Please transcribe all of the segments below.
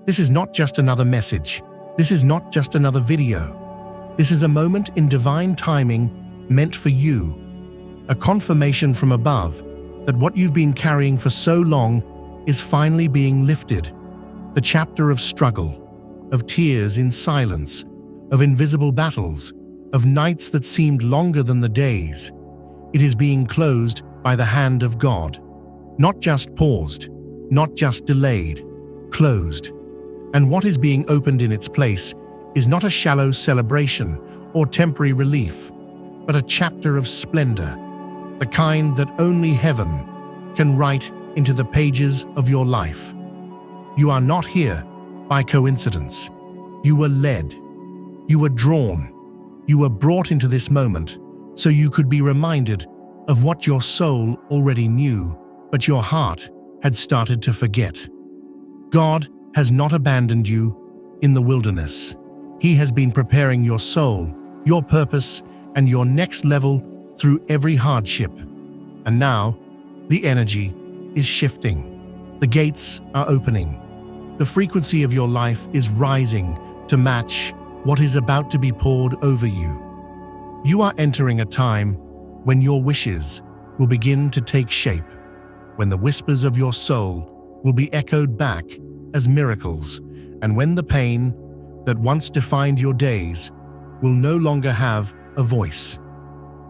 This is not just another message. This is not just another video. This is a moment in divine timing meant for you. A confirmation from above that what you've been carrying for so long is finally being lifted. The chapter of struggle, of tears in silence, of invisible battles, of nights that seemed longer than the days. It is being closed by the hand of God. Not just paused, not just delayed, closed. And what is being opened in its place is not a shallow celebration or temporary relief, but a chapter of splendor, the kind that only heaven can write into the pages of your life. You are not here by coincidence. You were led. You were drawn. You were brought into this moment so you could be reminded of what your soul already knew, but your heart had started to forget. God has not abandoned you in the wilderness. He has been preparing your soul, your purpose, and your next level through every hardship. And now, the energy is shifting. The gates are opening. The frequency of your life is rising to match what is about to be poured over you. You are entering a time when your wishes will begin to take shape, when the whispers of your soul will be echoed back as miracles, and when the pain that once defined your days will no longer have a voice.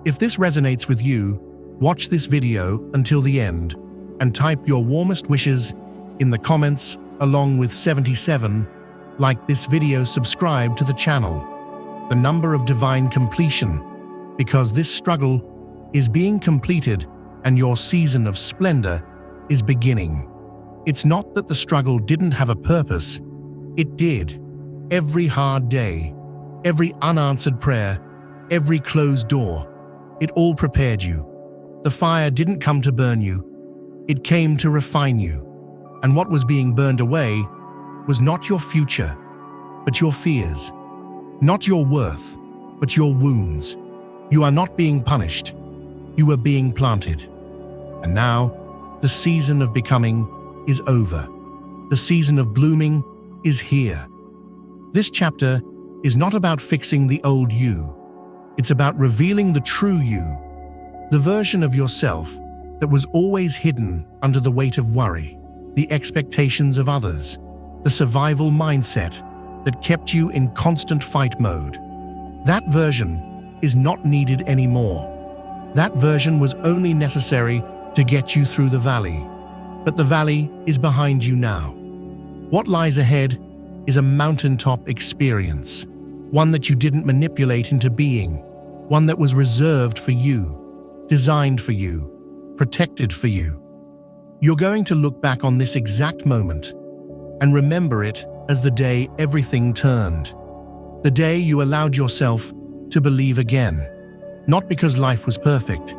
If this resonates with you, watch this video until the end and type your warmest wishes in the comments along with 77. Like this video, subscribe to the channel. The number of divine completion, because this struggle is being completed and your season of splendor is beginning. It's not that the struggle didn't have a purpose. It did. Every hard day, every unanswered prayer, every closed door, it all prepared you. The fire didn't come to burn you. It came to refine you. And what was being burned away was not your future, but your fears. Not your worth, but your wounds. You are not being punished. You are being planted. And now, the season of becoming is over. The season of blooming is here. This chapter is not about fixing the old you. It's about revealing the true you, the version of yourself that was always hidden under the weight of worry, the expectations of others, the survival mindset that kept you in constant fight mode. That version is not needed anymore. That version was only necessary to get you through the valley. But the valley is behind you now. What lies ahead is a mountaintop experience, one that you didn't manipulate into being, one that was reserved for you, designed for you, protected for you. You're going to look back on this exact moment and remember it as the day everything turned, the day you allowed yourself to believe again, not because life was perfect,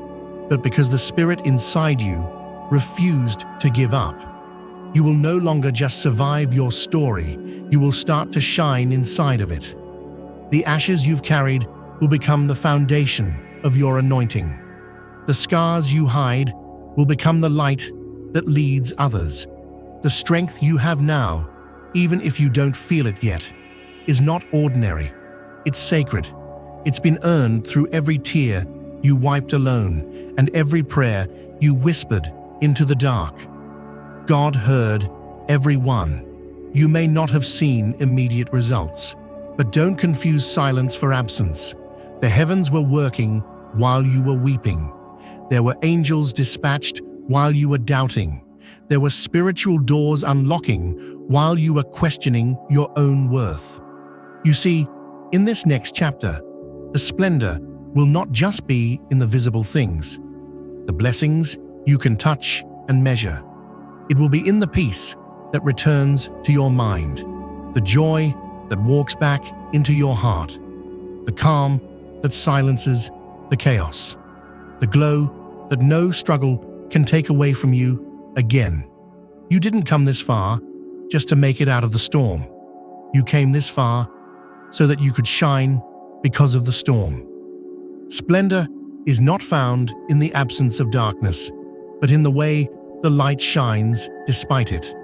but because the spirit inside you refused to give up. You will no longer just survive your story, you will start to shine inside of it. The ashes you've carried will become the foundation of your anointing. The scars you hide will become the light that leads others. The strength you have now, even if you don't feel it yet, is not ordinary. It's sacred. It's been earned through every tear you wiped alone and every prayer you whispered into the dark. God heard every one. You may not have seen immediate results, but don't confuse silence for absence. The heavens were working while you were weeping. There were angels dispatched while you were doubting. There were spiritual doors unlocking while you were questioning your own worth. You see, in this next chapter, the splendor will not just be in the visible things, the blessings you can touch and measure. It will be in the peace that returns to your mind, the joy that walks back into your heart, the calm that silences the chaos, the glow that no struggle can take away from you again. You didn't come this far just to make it out of the storm. You came this far so that you could shine because of the storm. Splendor is not found in the absence of darkness, but in the way the light shines despite it.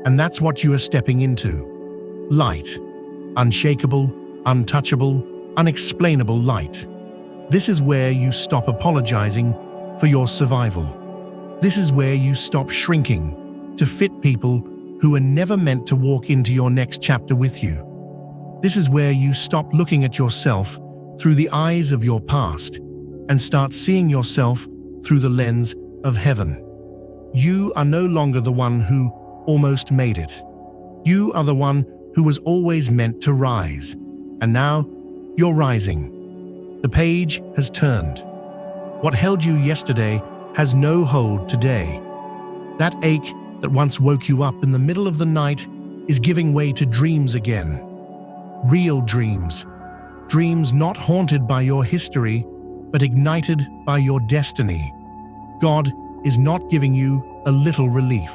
And that's what you are stepping into. Light. Unshakable, untouchable, unexplainable light. This is where you stop apologizing for your survival. This is where you stop shrinking to fit people who are never meant to walk into your next chapter with you. This is where you stop looking at yourself through the eyes of your past and start seeing yourself through the lens of heaven. You are no longer the one who almost made it. You are the one who was always meant to rise, and now you're rising. The page has turned. What held you yesterday has no hold today. That ache that once woke you up in the middle of the night is giving way to dreams again. Real dreams. Dreams not haunted by your history, but ignited by your destiny. God is not giving you a little relief.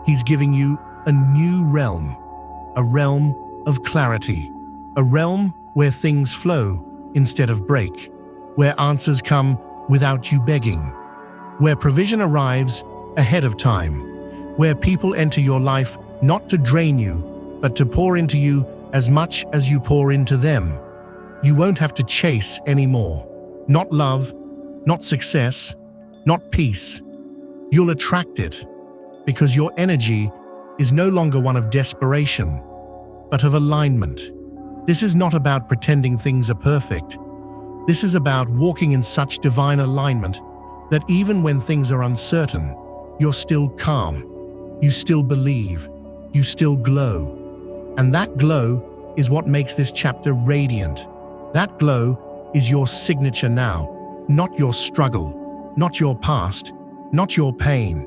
He's giving you a new realm. A realm of clarity. A realm where things flow instead of break. Where answers come without you begging. Where provision arrives ahead of time. Where people enter your life not to drain you, but to pour into you as much as you pour into them. You won't have to chase anymore. Not love, not success, not peace. You'll attract it because your energy is no longer one of desperation, but of alignment. This is not about pretending things are perfect. This is about walking in such divine alignment that even when things are uncertain, you're still calm. You still believe. You still glow. And that glow is what makes this chapter radiant. That glow is your signature now, not your struggle, not your past, not your pain.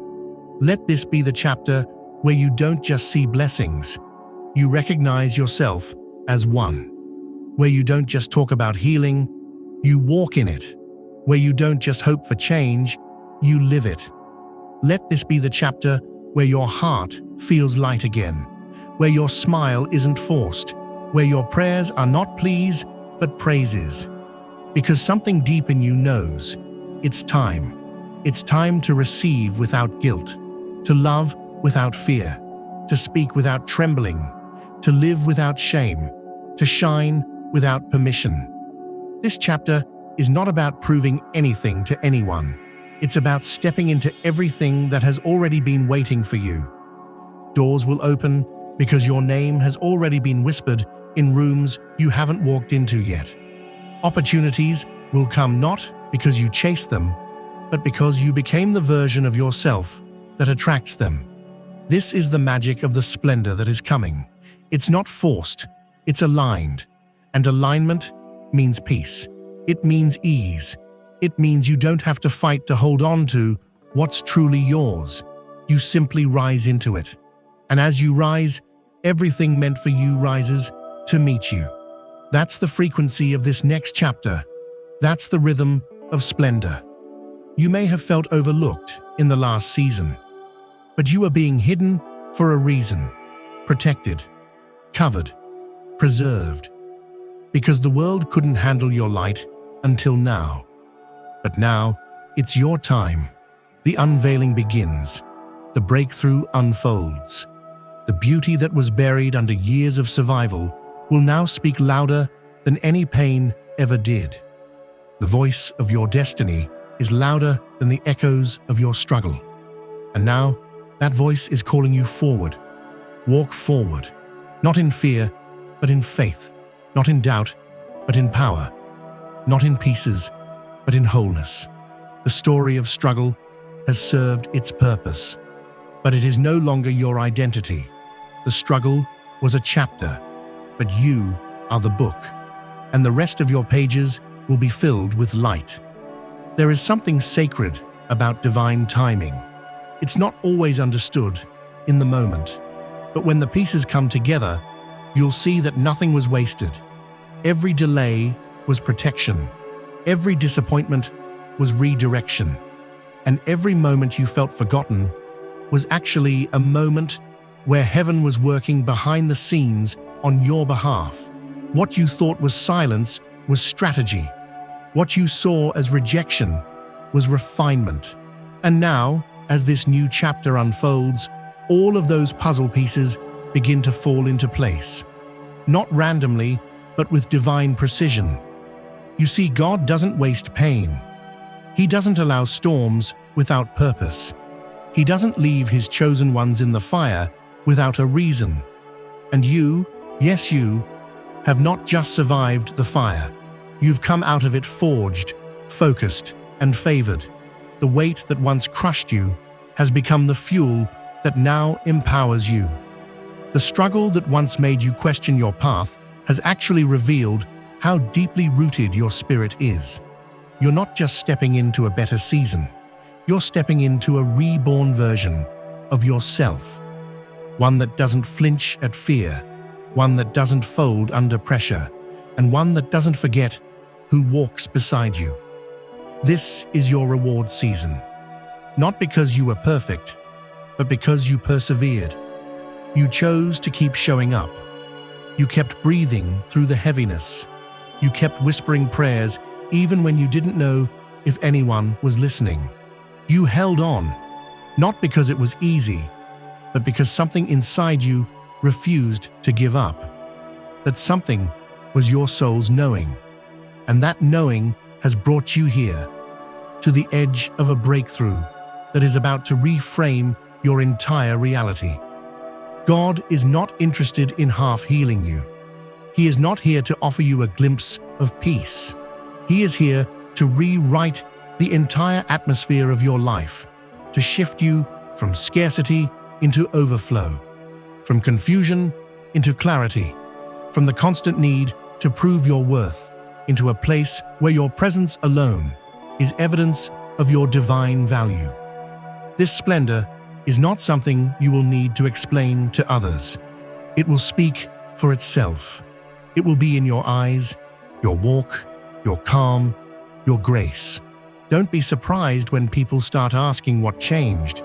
Let this be the chapter where you don't just see blessings. You recognize yourself as one. Where you don't just talk about healing, you walk in it. Where you don't just hope for change, you live it. Let this be the chapter where your heart feels light again. Where your smile isn't forced. Where your prayers are not pleas, but praises. Because something deep in you knows it's time. It's time to receive without guilt, to love without fear, to speak without trembling, to live without shame, to shine without permission. This chapter is not about proving anything to anyone. It's about stepping into everything that has already been waiting for you. Doors will open because your name has already been whispered in rooms you haven't walked into yet. Opportunities will come not because you chased them, but because you became the version of yourself that attracts them. This is the magic of the splendor that is coming. It's not forced, it's aligned. And alignment means peace. It means ease. It means you don't have to fight to hold on to what's truly yours. You simply rise into it. And as you rise, everything meant for you rises to meet you. That's the frequency of this next chapter. That's the rhythm of splendor. You may have felt overlooked in the last season, but you are being hidden for a reason. Protected, covered, preserved. Because the world couldn't handle your light until now. But now, it's your time. The unveiling begins. The breakthrough unfolds. The beauty that was buried under years of survival will now speak louder than any pain ever did. The voice of your destiny is louder than the echoes of your struggle. And now, that voice is calling you forward. Walk forward, not in fear, but in faith. Not in doubt, but in power. Not in pieces, but in wholeness. The story of struggle has served its purpose, but it is no longer your identity. The struggle was a chapter, but you are the book, and the rest of your pages will be filled with light. There is something sacred about divine timing. It's not always understood in the moment, but when the pieces come together, you'll see that nothing was wasted. Every delay was protection. Every disappointment was redirection. And every moment you felt forgotten was actually a moment where heaven was working behind the scenes on your behalf. What you thought was silence was strategy. What you saw as rejection was refinement. And now, as this new chapter unfolds, all of those puzzle pieces begin to fall into place. Not randomly, but with divine precision. You see, God doesn't waste pain. He doesn't allow storms without purpose. He doesn't leave his chosen ones in the fire without a reason. And you, yes you, have not just survived the fire. You've come out of it forged, focused, and favored. The weight that once crushed you has become the fuel that now empowers you. The struggle that once made you question your path has actually revealed how deeply rooted your spirit is. You're not just stepping into a better season. You're stepping into a reborn version of yourself. One that doesn't flinch at fear, one that doesn't fold under pressure, and one that doesn't forget who walks beside you. This is your reward season. Not because you were perfect, but because you persevered. You chose to keep showing up. You kept breathing through the heaviness. You kept whispering prayers even when you didn't know if anyone was listening. You held on, not because it was easy, but because something inside you refused to give up. That something was your soul's knowing, and that knowing has brought you here, to the edge of a breakthrough that is about to reframe your entire reality. God is not interested in half healing you. He is not here to offer you a glimpse of peace. He is here to rewrite the entire atmosphere of your life, to shift you from scarcity into overflow, from confusion into clarity, from the constant need to prove your worth into a place where your presence alone is evidence of your divine value. This splendor is not something you will need to explain to others. It will speak for itself. It will be in your eyes, your walk, your calm, your grace. Don't be surprised when people start asking what changed.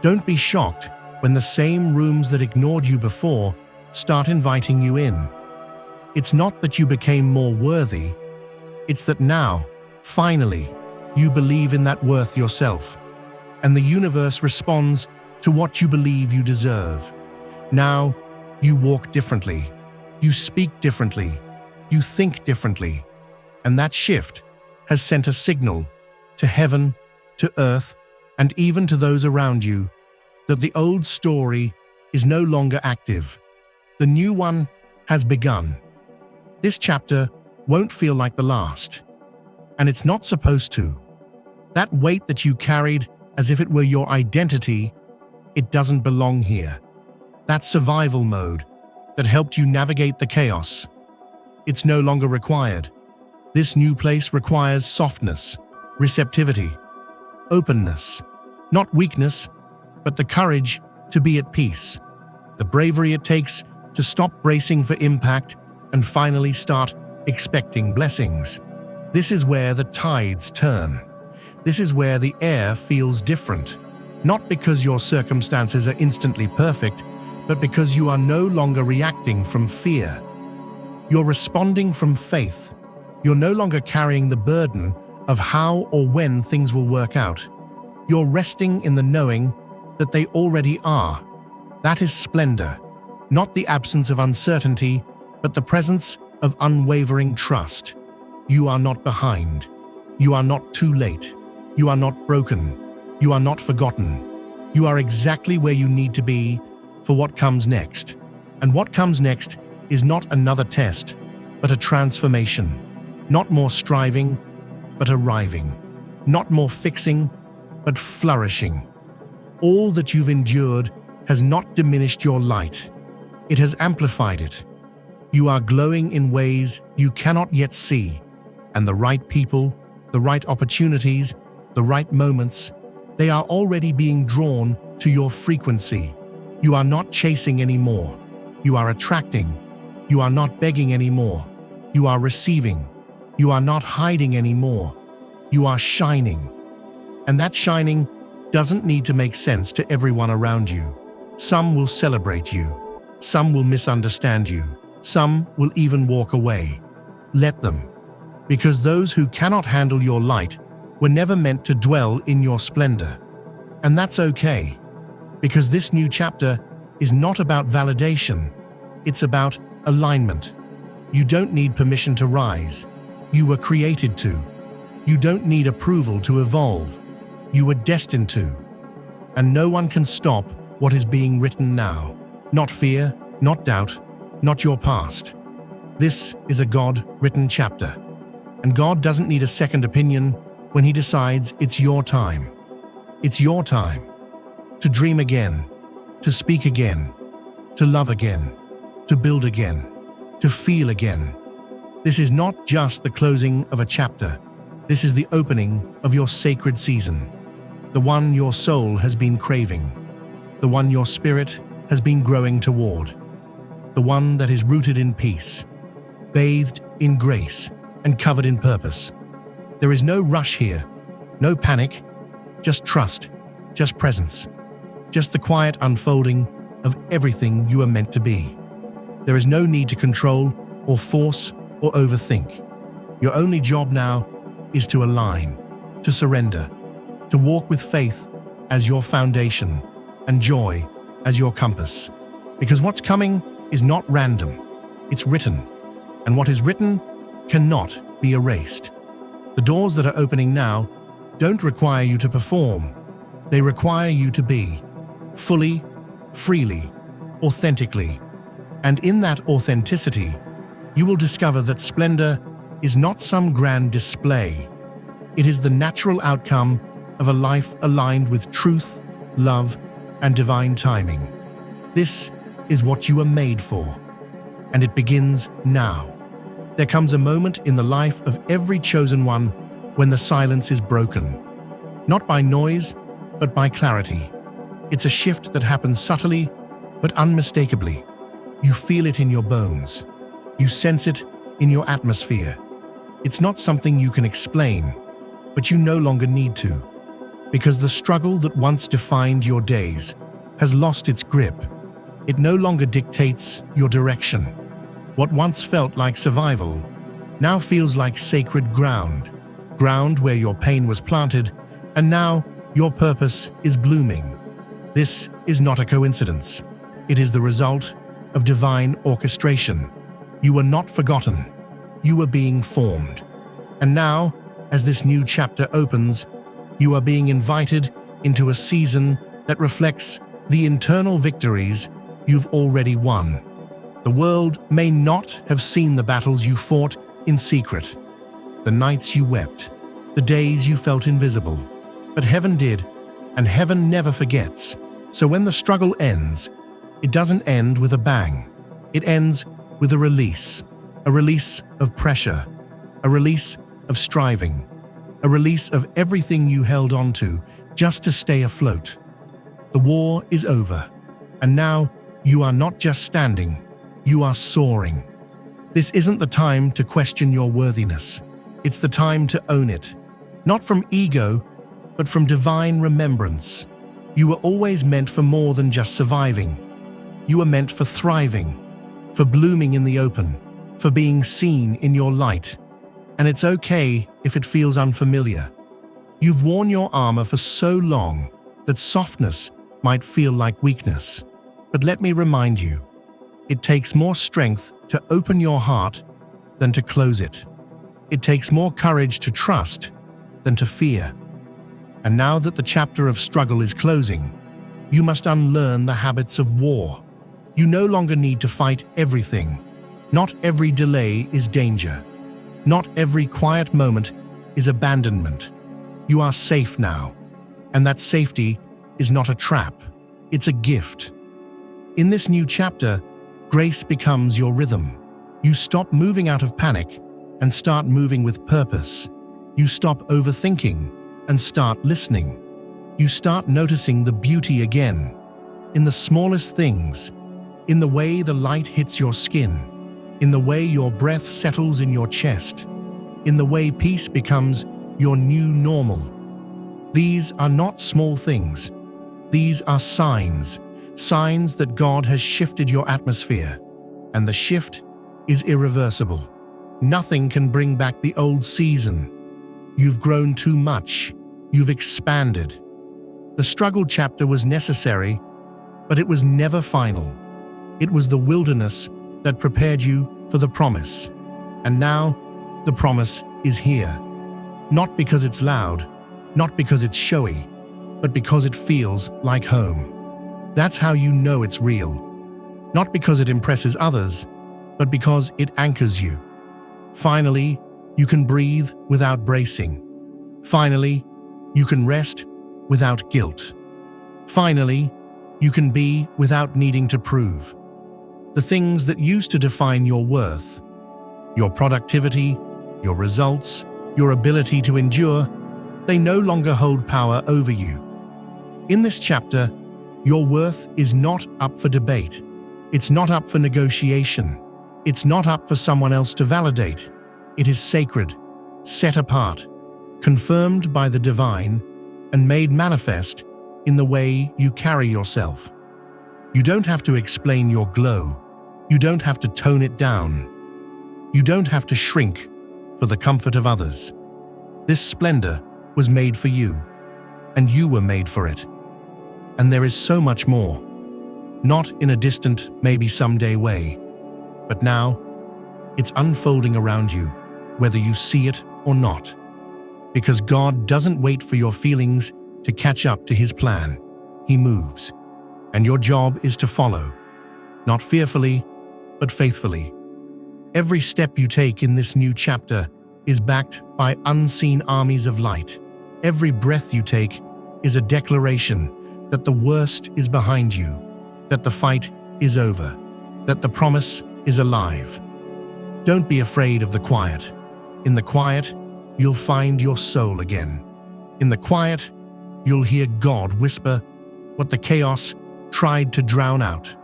Don't be shocked when the same rooms that ignored you before start inviting you in. It's not that you became more worthy. It's that now, finally, you believe in that worth yourself. And the universe responds to what you believe you deserve. Now, you walk differently. You speak differently. You think differently. And that shift has sent a signal to heaven, to earth, and even to those around you that the old story is no longer active. The new one has begun. This chapter won't feel like the last. And it's not supposed to. That weight that you carried as if it were your identity, it doesn't belong here. That survival mode that helped you navigate the chaos, it's no longer required. This new place requires softness, receptivity, openness, not weakness, but the courage to be at peace, the bravery it takes to stop bracing for impact and finally start expecting blessings. This is where the tides turn. This is where the air feels different, not because your circumstances are instantly perfect, but because you are no longer reacting from fear. You're responding from faith. You're no longer carrying the burden of how or when things will work out. You're resting in the knowing that they already are. That is splendor, not the absence of uncertainty, but the presence of unwavering trust. You are not behind. You are not too late. You are not broken. You are not forgotten. You are exactly where you need to be for what comes next. And what comes next is not another test, but a transformation. Not more striving, but arriving. Not more fixing, but flourishing. All that you've endured has not diminished your light. It has amplified it. You are glowing in ways you cannot yet see, and the right people, the right opportunities, the right moments, they are already being drawn to your frequency. You are not chasing anymore. You are attracting. You are not begging anymore. You are receiving. You are not hiding anymore. You are shining. And that shining doesn't need to make sense to everyone around you. Some will celebrate you. Some will misunderstand you. Some will even walk away. Let them. Because those who cannot handle your light were never meant to dwell in your splendor. And that's okay. Because this new chapter is not about validation, it's about alignment. You don't need permission to rise. You were created to. You don't need approval to evolve. You were destined to. And no one can stop what is being written now. Not fear, not doubt, not your past. This is a God-written chapter. And God doesn't need a second opinion when He decides it's your time. It's your time to dream again, to speak again, to love again, to build again, to feel again. This is not just the closing of a chapter. This is the opening of your sacred season, the one your soul has been craving, the one your spirit has been growing toward, the one that is rooted in peace, bathed in grace, and covered in purpose. There is no rush here, no panic, just trust, just presence, just the quiet unfolding of everything you are meant to be. There is no need to control or force or overthink. Your only job now is to align, to surrender, to walk with faith as your foundation and joy as your compass. Because what's coming is not random, it's written. And what is written cannot be erased. The doors that are opening now don't require you to perform. They require you to be fully, freely, authentically. And in that authenticity, you will discover that splendor is not some grand display. It is the natural outcome of a life aligned with truth, love, and divine timing. This is what you are made for, and it begins now. There comes a moment in the life of every chosen one when the silence is broken, not by noise, but by clarity. It's a shift that happens subtly, but unmistakably. You feel it in your bones. You sense it in your atmosphere. It's not something you can explain, but you no longer need to, because the struggle that once defined your days has lost its grip. It no longer dictates your direction. What once felt like survival now feels like sacred ground, ground where your pain was planted, and now your purpose is blooming. This is not a coincidence. It is the result of divine orchestration. You were not forgotten. You were being formed. And now, as this new chapter opens, you are being invited into a season that reflects the internal victories you've already won. The world may not have seen the battles you fought in secret, the nights you wept, the days you felt invisible. But heaven did, and heaven never forgets. So when the struggle ends, it doesn't end with a bang. It ends with a release of pressure, a release of striving, a release of everything you held on to just to stay afloat. The war is over, and now you are not just standing, you are soaring. This isn't the time to question your worthiness. It's the time to own it, not from ego, but from divine remembrance. You were always meant for more than just surviving. You were meant for thriving, for blooming in the open, for being seen in your light. And it's okay if it feels unfamiliar. You've worn your armor for so long that softness might feel like weakness. But let me remind you, it takes more strength to open your heart than to close it. It takes more courage to trust than to fear. And now that the chapter of struggle is closing, you must unlearn the habits of war. You no longer need to fight everything. Not every delay is danger. Not every quiet moment is abandonment. You are safe now, and that safety is not a trap, it's a gift. In this new chapter, grace becomes your rhythm. You stop moving out of panic and start moving with purpose. You stop overthinking and start listening. You start noticing the beauty again, in the smallest things, in the way the light hits your skin, in the way your breath settles in your chest, in the way peace becomes your new normal. These are not small things. These are signs that God has shifted your atmosphere, and the shift is irreversible. Nothing can bring back the old season. You've grown too much. You've expanded. The struggle chapter was necessary, But it was never final. It was the wilderness that prepared you for the promise. And now, the promise is here. Not because it's loud, not because it's showy, but because it feels like home. That's how you know it's real. Not because it impresses others, but because it anchors you. Finally, you can breathe without bracing. Finally, you can rest without guilt. Finally, you can be without needing to prove. The things that used to define your worth, your productivity, your results, your ability to endure, they no longer hold power over you. In this chapter, your worth is not up for debate. It's not up for negotiation. It's not up for someone else to validate. It is sacred, set apart, confirmed by the divine, and made manifest in the way you carry yourself. You don't have to explain your glow. You don't have to tone it down. You don't have to shrink for the comfort of others. This splendor was made for you, and you were made for it. And there is so much more, not in a distant, maybe someday way, but now it's unfolding around you, whether you see it or not. Because God doesn't wait for your feelings to catch up to His plan. He moves, and your job is to follow, not fearfully, but faithfully. Every step you take in this new chapter is backed by unseen armies of light. Every breath you take is a declaration that the worst is behind you, that the fight is over, that the promise is alive. Don't be afraid of the quiet. In the quiet, you'll find your soul again. In the quiet, you'll hear God whisper what the chaos tried to drown out,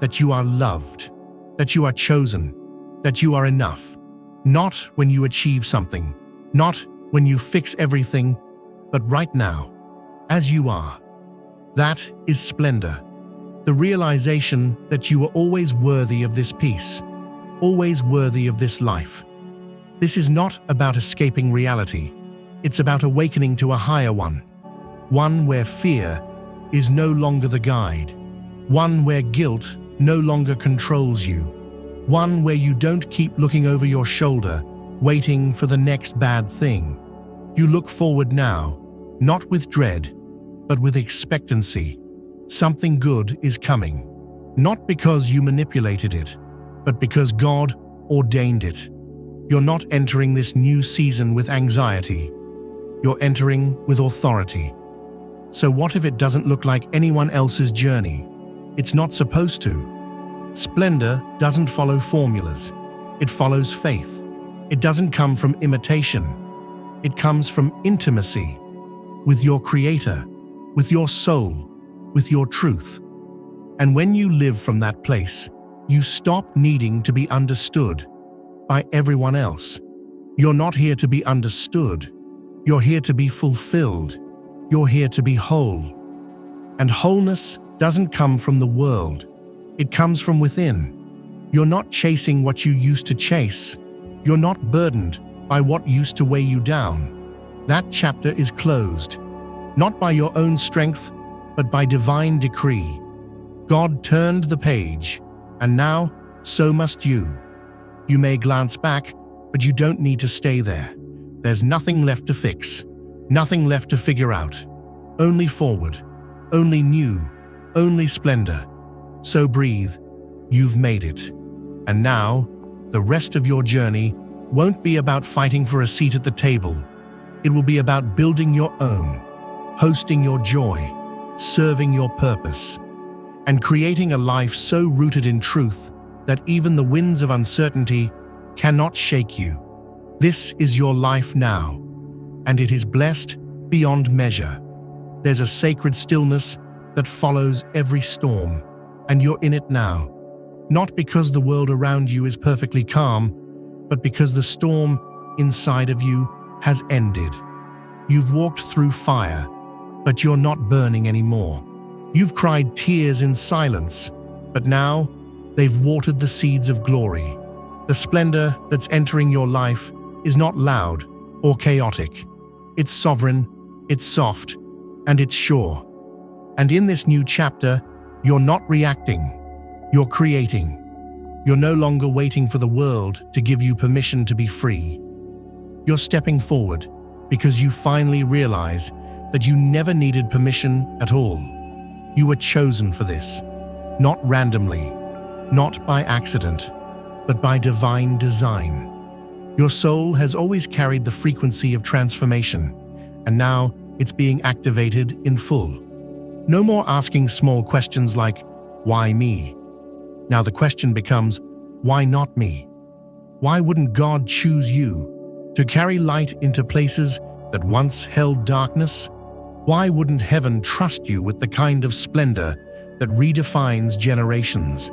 that you are loved, that you are chosen, that you are enough. Not when you achieve something, not when you fix everything, but right now, as you are. That is splendor, the realization that you are always worthy of this peace, always worthy of this life. This is not about escaping reality. It's about awakening to a higher one where fear is no longer the guide, one where guilt no longer controls you, one where you don't keep looking over your shoulder, waiting for the next bad thing. You look forward now, not with dread, but with expectancy. Something good is coming, not because you manipulated it, but because God ordained it. You're not entering this new season with anxiety. You're entering with authority. So what if it doesn't look like anyone else's journey? It's not supposed to. Splendor doesn't follow formulas. It follows faith. It doesn't come from imitation. It comes from intimacy with your Creator, with your soul, with your truth. And when you live from that place, you stop needing to be understood by everyone else. You're not here to be understood. You're here to be fulfilled. You're here to be whole. And wholeness doesn't come from the world. It comes from within. You're not chasing what you used to chase. You're not burdened by what used to weigh you down. That chapter is closed, not by your own strength, but by divine decree. God turned the page, and now so must you. You may glance back, but you don't need to stay there. There's nothing left to fix, nothing left to figure out. Only forward, only new, only splendor. So breathe, you've made it. And now, the rest of your journey won't be about fighting for a seat at the table. It will be about building your own, hosting your joy, serving your purpose, and creating a life so rooted in truth that even the winds of uncertainty cannot shake you. This is your life now, and it is blessed beyond measure. There's a sacred stillness that follows every storm, and you're in it now. Not because the world around you is perfectly calm, but because the storm inside of you has ended. You've walked through fire, but you're not burning anymore. You've cried tears in silence, but now they've watered the seeds of glory. The splendor that's entering your life is not loud or chaotic. It's sovereign, it's soft, and it's sure. And in this new chapter, You're not reacting, you're creating. You're no longer waiting for the world to give you permission to be free. You're stepping forward because you finally realize that you never needed permission at all. You were chosen for this, not randomly, not by accident, but by divine design. Your soul has always carried the frequency of transformation, and now it's being activated in full. No more asking small questions like, why me? Now the question becomes, why not me? Why wouldn't God choose you to carry light into places that once held darkness? Why wouldn't heaven trust you with the kind of splendor that redefines generations?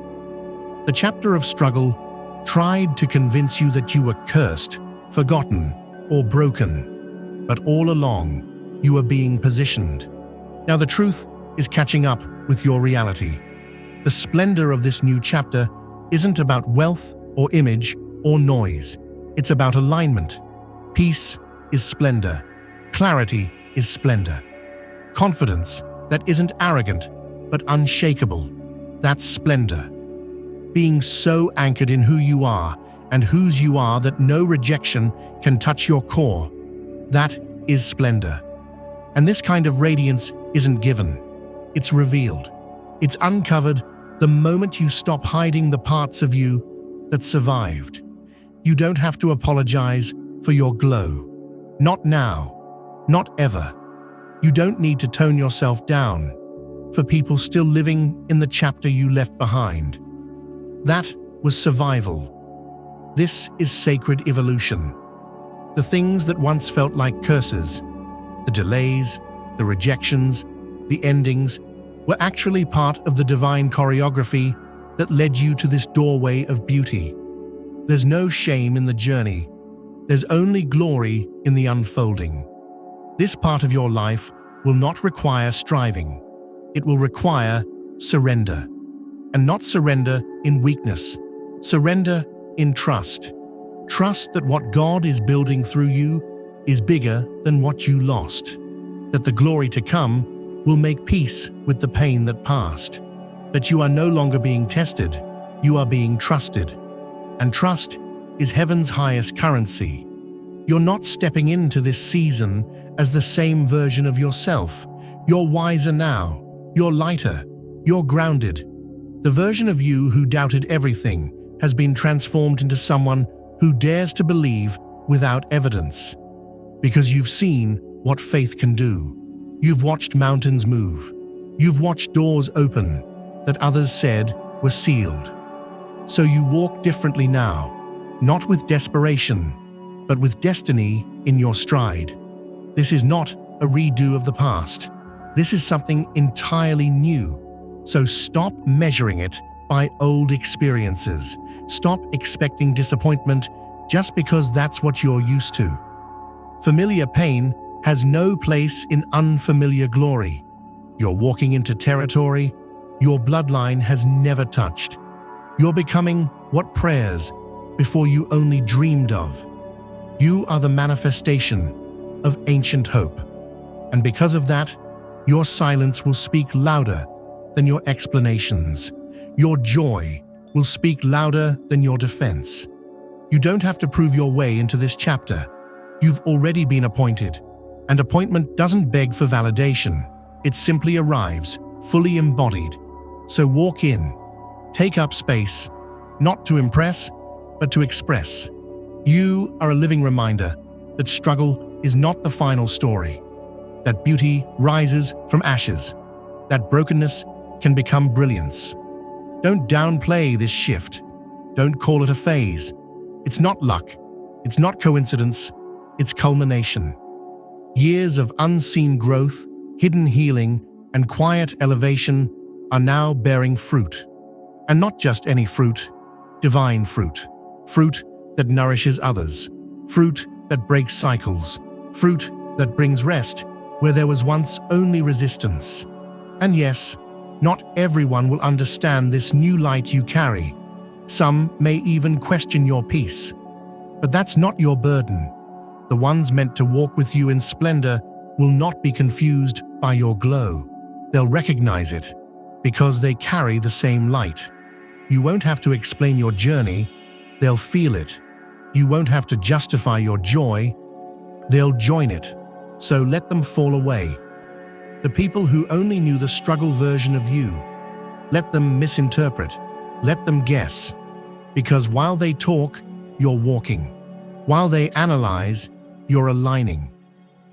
The chapter of struggle tried to convince you that you were cursed, forgotten, or broken, but all along you were being positioned. Now the truth is catching up with your reality. The splendor of this new chapter isn't about wealth or image or noise. It's about alignment. Peace is splendor. Clarity is splendor. Confidence that isn't arrogant but unshakable. That's splendor. Being so anchored in who you are and whose you are that no rejection can touch your core. That is splendor. And this kind of radiance isn't given. It's revealed. It's uncovered the moment you stop hiding the parts of you that survived. You don't have to apologize for your glow. Not now. Not ever. You don't need to tone yourself down for people still living in the chapter you left behind. That was survival. This is sacred evolution. The things that once felt like curses, the delays, the rejections, the endings, were actually part of the divine choreography that led you to this doorway of beauty. There's no shame in the journey. There's only glory in the unfolding. This part of your life will not require striving. It will require surrender. And not surrender in weakness. Surrender in trust. Trust that what God is building through you is bigger than what you lost. That the glory to come will make peace with the pain that passed. That you are no longer being tested, you are being trusted. And trust is heaven's highest currency. You're not stepping into this season as the same version of yourself. You're wiser now, you're lighter, you're grounded. The version of you who doubted everything has been transformed into someone who dares to believe without evidence. Because you've seen what faith can do. You've watched mountains move. You've watched doors open that others said were sealed. So you walk differently now, not with desperation, but with destiny in your stride. This is not a redo of the past. This is something entirely new. So stop measuring it by old experiences. Stop expecting disappointment just because that's what you're used to. Familiar pain has no place in unfamiliar glory. You're walking into territory your bloodline has never touched. You're becoming what prayers before you only dreamed of. You are the manifestation of ancient hope. And because of that, your silence will speak louder than your explanations. Your joy will speak louder than your defense. You don't have to prove your way into this chapter. You've already been appointed. And appointment doesn't beg for validation. It simply arrives, fully embodied. So walk in. Take up space, not to impress, but to express. You are a living reminder that struggle is not the final story. That beauty rises from ashes. That brokenness can become brilliance. Don't downplay this shift. Don't call it a phase. It's not luck. It's not coincidence. It's culmination. Years of unseen growth, hidden healing, and quiet elevation are now bearing fruit. And not just any fruit, divine fruit. Fruit that nourishes others. Fruit that breaks cycles. Fruit that brings rest where there was once only resistance. And yes, not everyone will understand this new light you carry. Some may even question your peace. But that's not your burden. The ones meant to walk with you in splendor will not be confused by your glow. They'll recognize it. because they carry the same light. You won't have to explain your journey, they'll feel it. You won't have to justify your joy, they'll join it. So let them fall away. The people who only knew the struggle version of you, let them misinterpret, let them guess. Because while they talk, you're walking. While they analyze, you're aligning.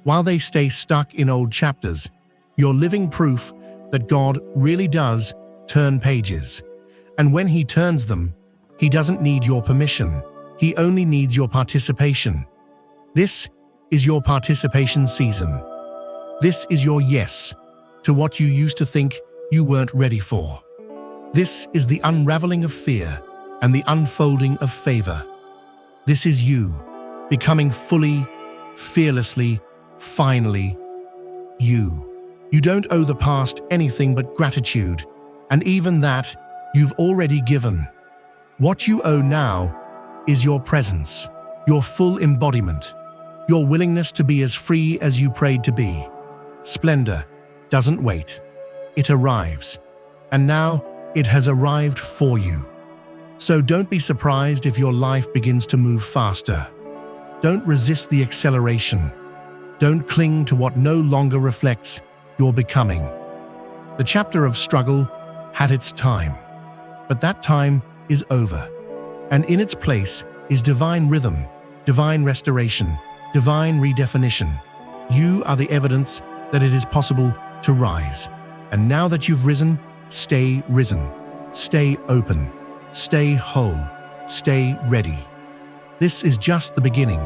While they stay stuck in old chapters, you're living proof that God really does turn pages. And when He turns them, He doesn't need your permission. He only needs your participation. This is your participation season. This is your yes to what you used to think you weren't ready for. This is the unraveling of fear and the unfolding of favor. This is you becoming fully, fearlessly, finally, you. You don't owe the past anything but gratitude, and even that you've already given. What you owe now is your presence, your full embodiment, your willingness to be as free as you prayed to be. Splendor doesn't wait. It arrives. And now it has arrived for you. So don't be surprised if your life begins to move faster. Don't resist the acceleration. Don't cling to what no longer reflects your becoming. The chapter of struggle had its time, but that time is over. And in its place is divine rhythm, divine restoration, divine redefinition. You are the evidence that it is possible to rise. And now that you've risen, stay risen. Stay open. Stay whole. Stay ready. This is just the beginning.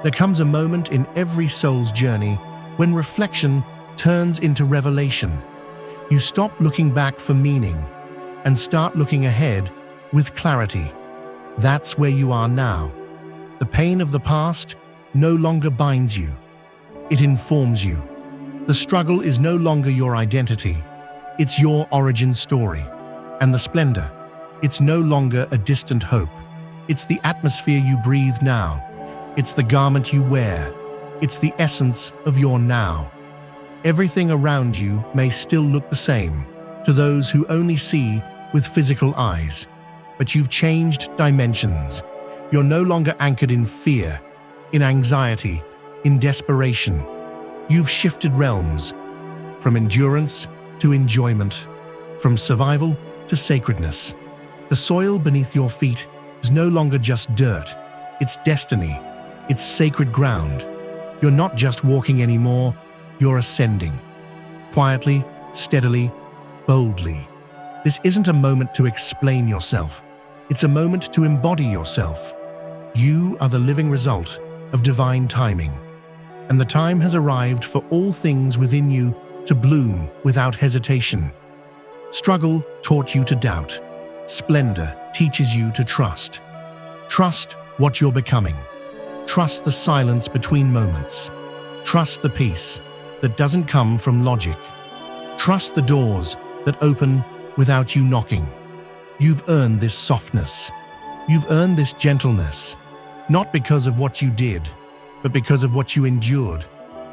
There comes a moment in every soul's journey when reflection turns into revelation. You stop looking back for meaning and start looking ahead with clarity. That's where you are now. The pain of the past no longer binds you. It informs you. The struggle is no longer your identity. It's your origin story. And the splendor, it's no longer a distant hope. It's the atmosphere you breathe now. It's the garment you wear. It's the essence of your now. Everything around you may still look the same to those who only see with physical eyes. But you've changed dimensions. You're no longer anchored in fear, in anxiety, in desperation. You've shifted realms, from endurance to enjoyment, from survival to sacredness. The soil beneath your feet is no longer just dirt. It's destiny. It's sacred ground. You're not just walking anymore, you're ascending. Quietly, steadily, boldly. This isn't a moment to explain yourself. It's a moment to embody yourself. You are the living result of divine timing. And the time has arrived for all things within you to bloom without hesitation. Struggle taught you to doubt. Splendor teaches you to trust. Trust what you're becoming. Trust the silence between moments. Trust the peace that doesn't come from logic. Trust the doors that open without you knocking. You've earned this softness. You've earned this gentleness, not because of what you did, but because of what you endured,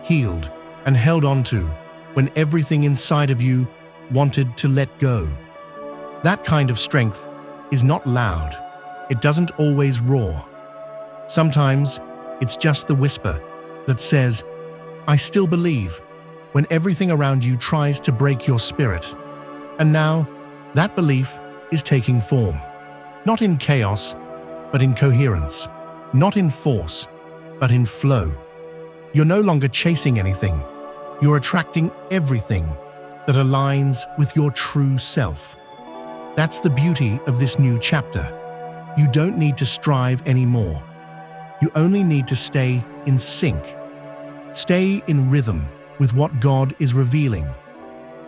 healed, and held on to when everything inside of you wanted to let go. That kind of strength is not loud. It doesn't always roar. Sometimes it's just the whisper that says, "I still believe," when everything around you tries to break your spirit. And now, that belief is taking form. Not in chaos, but in coherence. Not in force, but in flow. You're no longer chasing anything. You're attracting everything that aligns with your true self. That's the beauty of this new chapter. You don't need to strive anymore. You only need to stay in sync. Stay in rhythm with what God is revealing,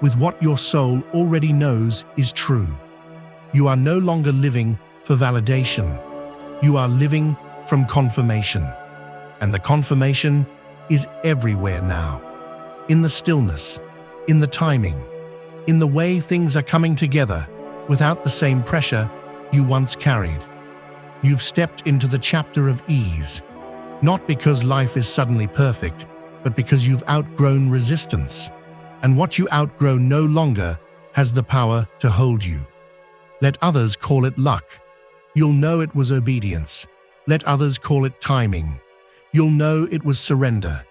with what your soul already knows is true. You are no longer living for validation. You are living from confirmation. And the confirmation is everywhere now. In the stillness, in the timing, in the way things are coming together without the same pressure you once carried. You've stepped into the chapter of ease, not because life is suddenly perfect, but because you've outgrown resistance. And what you outgrow no longer has the power to hold you. Let others call it luck. You'll know it was obedience. Let others call it timing. You'll know it was surrender.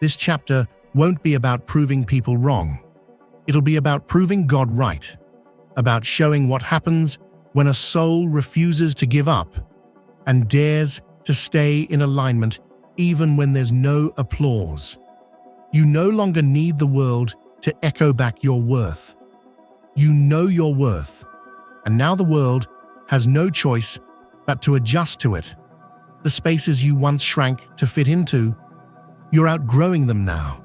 This chapter won't be about proving people wrong. It'll be about proving God right, about showing what happens when a soul refuses to give up and dares to stay in alignment even when there's no applause. You no longer need the world to echo back your worth. You know your worth, and now the world has no choice but to adjust to it. The spaces you once shrank to fit into, you're outgrowing them now.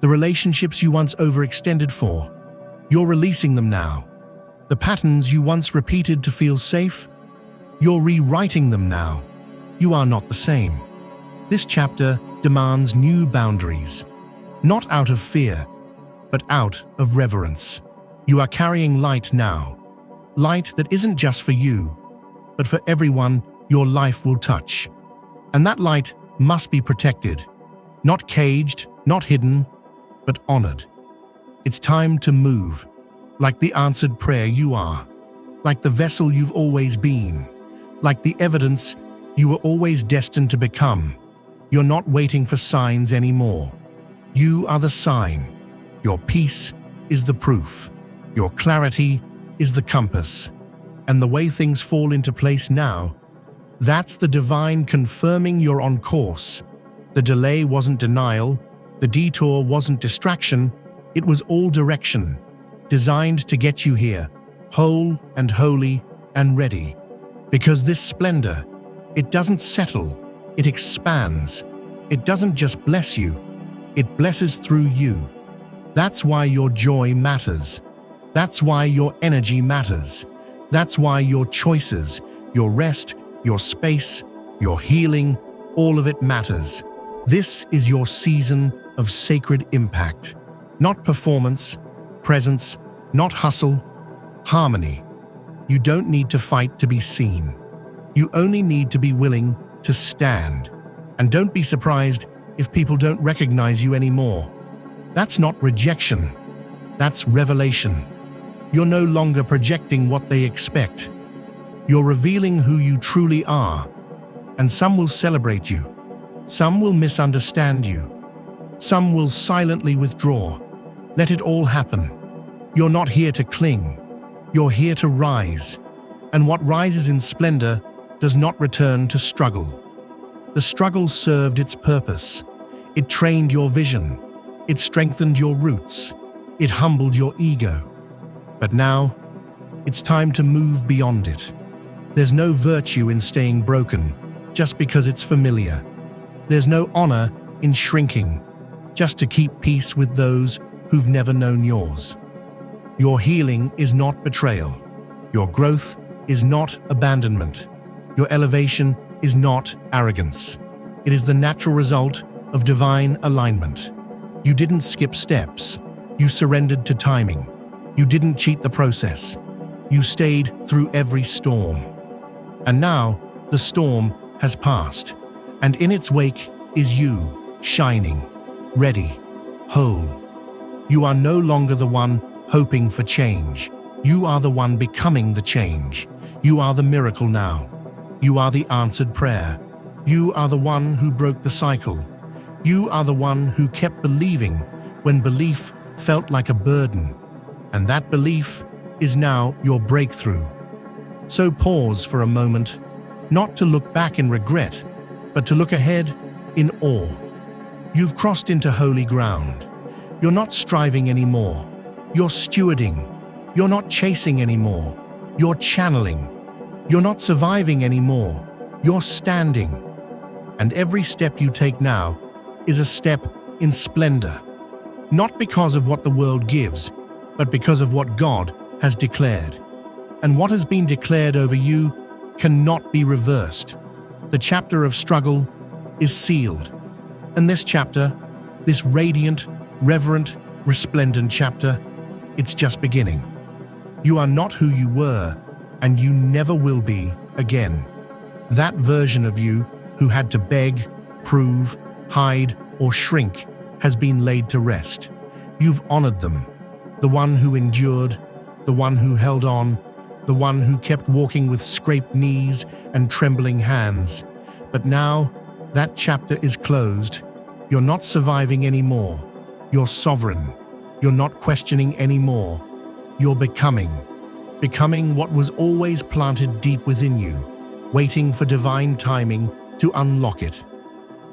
The relationships you once overextended for, you're releasing them now. The patterns you once repeated to feel safe, you're rewriting them now. You are not the same. This chapter demands new boundaries, not out of fear, but out of reverence. You are carrying light now, light that isn't just for you, but for everyone your life will touch. And that light must be protected, not caged, not hidden, but honored. It's time to move, like the answered prayer you are, like the vessel you've always been, like the evidence you were always destined to become. You're not waiting for signs anymore. You are the sign. Your peace is the proof. Your clarity is the compass. And the way things fall into place now, that's the divine confirming you're on course. The delay wasn't denial. The detour wasn't distraction. It was all direction, designed to get you here, whole and holy and ready. Because this splendor, it doesn't settle, it expands. It doesn't just bless you, it blesses through you. That's why your joy matters. That's why your energy matters. That's why your choices, your rest, your space, your healing, all of it matters. This is your season of sacred impact. Not performance, presence, not hustle, harmony. You don't need to fight to be seen. You only need to be willing to stand. And don't be surprised if people don't recognize you anymore. That's not rejection. That's revelation. You're no longer projecting what they expect. You're revealing who you truly are. And some will celebrate you. Some will misunderstand you. Some will silently withdraw. Let it all happen. You're not here to cling. You're here to rise. And what rises in splendor does not return to struggle. The struggle served its purpose. It trained your vision. It strengthened your roots. It humbled your ego. But now, it's time to move beyond it. There's no virtue in staying broken just because it's familiar. There's no honor in shrinking just to keep peace with those who've never known yours. Your healing is not betrayal. Your growth is not abandonment. Your elevation is not arrogance. It is the natural result of divine alignment. You didn't skip steps. You surrendered to timing. You didn't cheat the process. You stayed through every storm. And now, the storm has passed. And in its wake is you, shining, ready, whole. You are no longer the one hoping for change. You are the one becoming the change. You are the miracle now. You are the answered prayer. You are the one who broke the cycle. You are the one who kept believing when belief felt like a burden. And that belief is now your breakthrough. So pause for a moment, not to look back in regret, but to look ahead in awe. You've crossed into holy ground. You're not striving anymore. You're stewarding. You're not chasing anymore. You're channeling. You're not surviving anymore. You're standing. And every step you take now is a step in splendor. Not because of what the world gives, but because of what God has declared. And what has been declared over you cannot be reversed. The chapter of struggle is sealed. And this chapter, this radiant, reverent, resplendent chapter, it's just beginning. You are not who you were, and you never will be again. That version of you who had to beg, prove, hide, or shrink has been laid to rest. You've honored them, the one who endured, the one who held on, the one who kept walking with scraped knees and trembling hands. But now, that chapter is closed. You're not surviving anymore. You're sovereign. You're not questioning anymore. You're becoming what was always planted deep within you, waiting for divine timing to unlock it.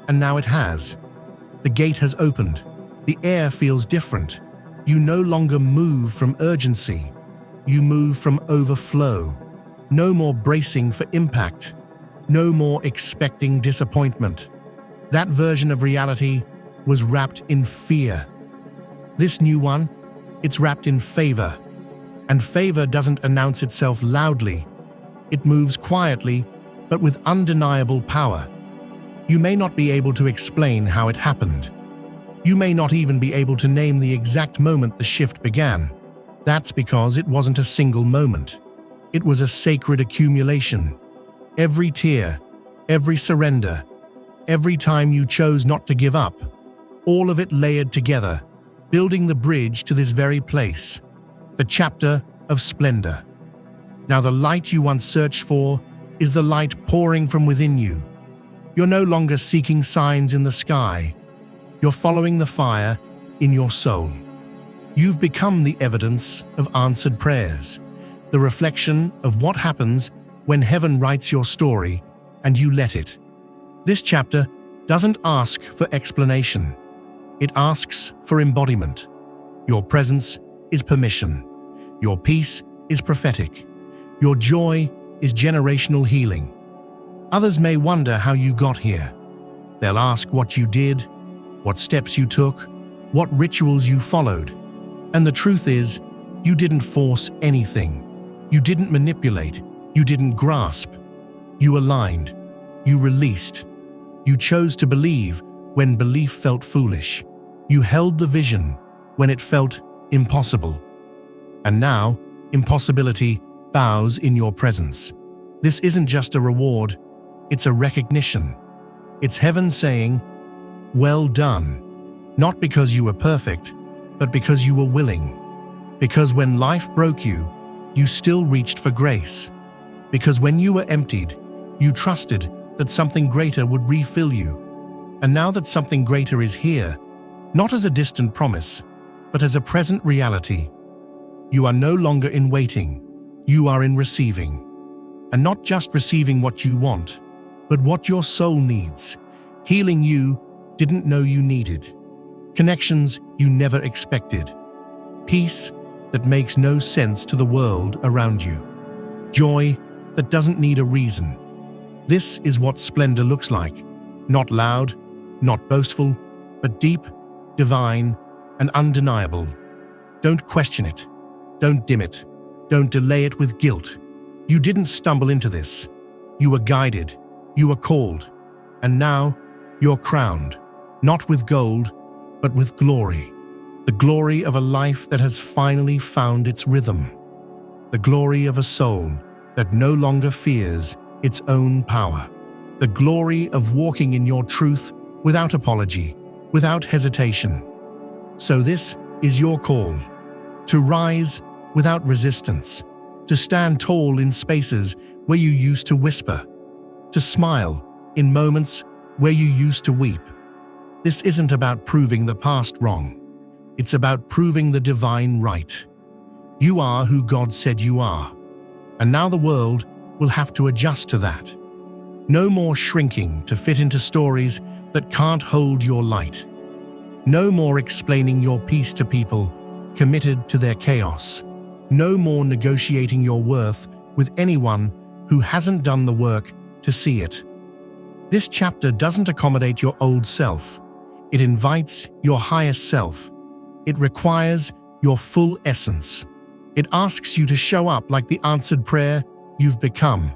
And now it has. The gate has opened. The air feels different. You no longer move from urgency. You move from overflow. No more bracing for impact. No more expecting disappointment. That version of reality was wrapped in fear. This new one, it's wrapped in favor. And favor doesn't announce itself loudly. It moves quietly, but with undeniable power. You may not be able to explain how it happened. You may not even be able to name the exact moment the shift began. That's because it wasn't a single moment. It was a sacred accumulation. Every tear, every surrender, every time you chose not to give up, all of it layered together, building the bridge to this very place, the chapter of splendor. Now the light you once searched for is the light pouring from within you. You're no longer seeking signs in the sky. You're following the fire in your soul. You've become the evidence of answered prayers, the reflection of what happens when heaven writes your story and you let it. This chapter doesn't ask for explanation. It asks for embodiment. Your presence is permission. Your peace is prophetic. Your joy is generational healing. Others may wonder how you got here. They'll ask what you did, what steps you took, what rituals you followed. And the truth is, you didn't force anything. You didn't manipulate. You didn't grasp. You aligned. You released. You chose to believe when belief felt foolish. You held the vision when it felt impossible. And now, impossibility bows in your presence. This isn't just a reward, it's a recognition. It's heaven saying, "Well done," not because you were perfect, but because you were willing. Because when life broke you, you still reached for grace. Because when you were emptied, you trusted that something greater would refill you. And now that something greater is here, not as a distant promise, but as a present reality, you are no longer in waiting, you are in receiving. And not just receiving what you want, but what your soul needs. Healing you didn't know you needed. Connections you never expected. Peace that makes no sense to the world around you. Joy that doesn't need a reason. This is what splendor looks like. Not loud, not boastful, but deep, divine, and undeniable. Don't question it. Don't dim it. Don't delay it with guilt. You didn't stumble into this. You were guided. You were called. And now, you're crowned, not with gold, but with glory. The glory of a life that has finally found its rhythm. The glory of a soul that no longer fears its own power. The glory of walking in your truth without apology, without hesitation. So this is your call. To rise without resistance. To stand tall in spaces where you used to whisper. To smile in moments where you used to weep. This isn't about proving the past wrong. It's about proving the divine right. You are who God said you are. And now the world will have to adjust to that. No more shrinking to fit into stories that can't hold your light. No more explaining your peace to people committed to their chaos. No more negotiating your worth with anyone who hasn't done the work to see it. This chapter doesn't accommodate your old self. It invites your highest self. It requires your full essence. It asks you to show up like the answered prayer you've become.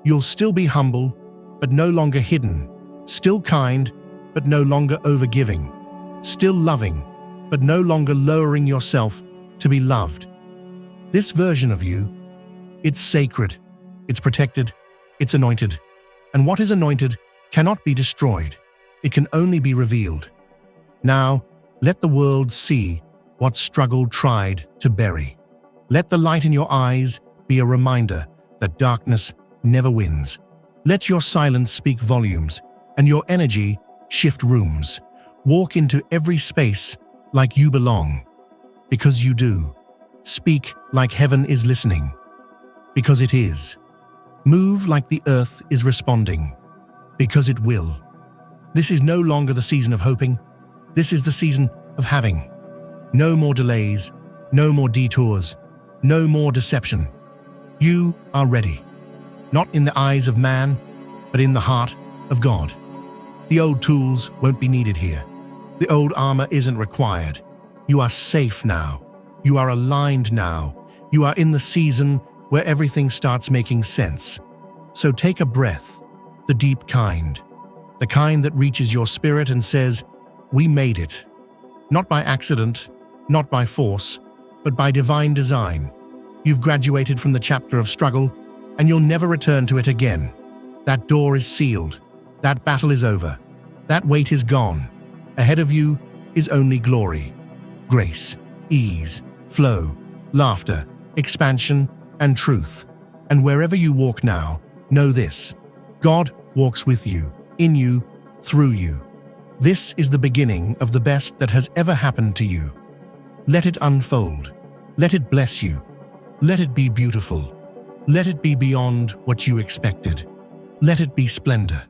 You'll still be humble, but no longer hidden. Still kind, but no longer overgiving. Still loving, but no longer lowering yourself to be loved. This version of you, it's sacred, it's protected, it's anointed. And what is anointed cannot be destroyed. It can only be revealed. Now, let the world see what struggle tried to bury. Let the light in your eyes be a reminder that darkness never wins. Let your silence speak volumes, and your energy shift rooms. Walk into every space like you belong, because you do. Speak like heaven is listening, because it is. Move like the earth is responding, because it will. This is no longer the season of hoping. This is the season of having. No more delays, no more detours, no more deception. You are ready, not in the eyes of man, but in the heart of God. The old tools won't be needed here. The old armor isn't required. You are safe now. You are aligned now. You are in the season where everything starts making sense. So take a breath, the deep kind, the kind that reaches your spirit and says, "We made it." Not by accident, not by force, but by divine design. You've graduated from the chapter of struggle, and you'll never return to it again. That door is sealed. That battle is over. That weight is gone. Ahead of you is only glory, grace, ease, flow, laughter, expansion, and truth. And wherever you walk now, know this: God walks with you, in you, through you. This is the beginning of the best that has ever happened to you. Let it unfold. Let it bless you. Let it be beautiful. Let it be beyond what you expected. Let it be splendor.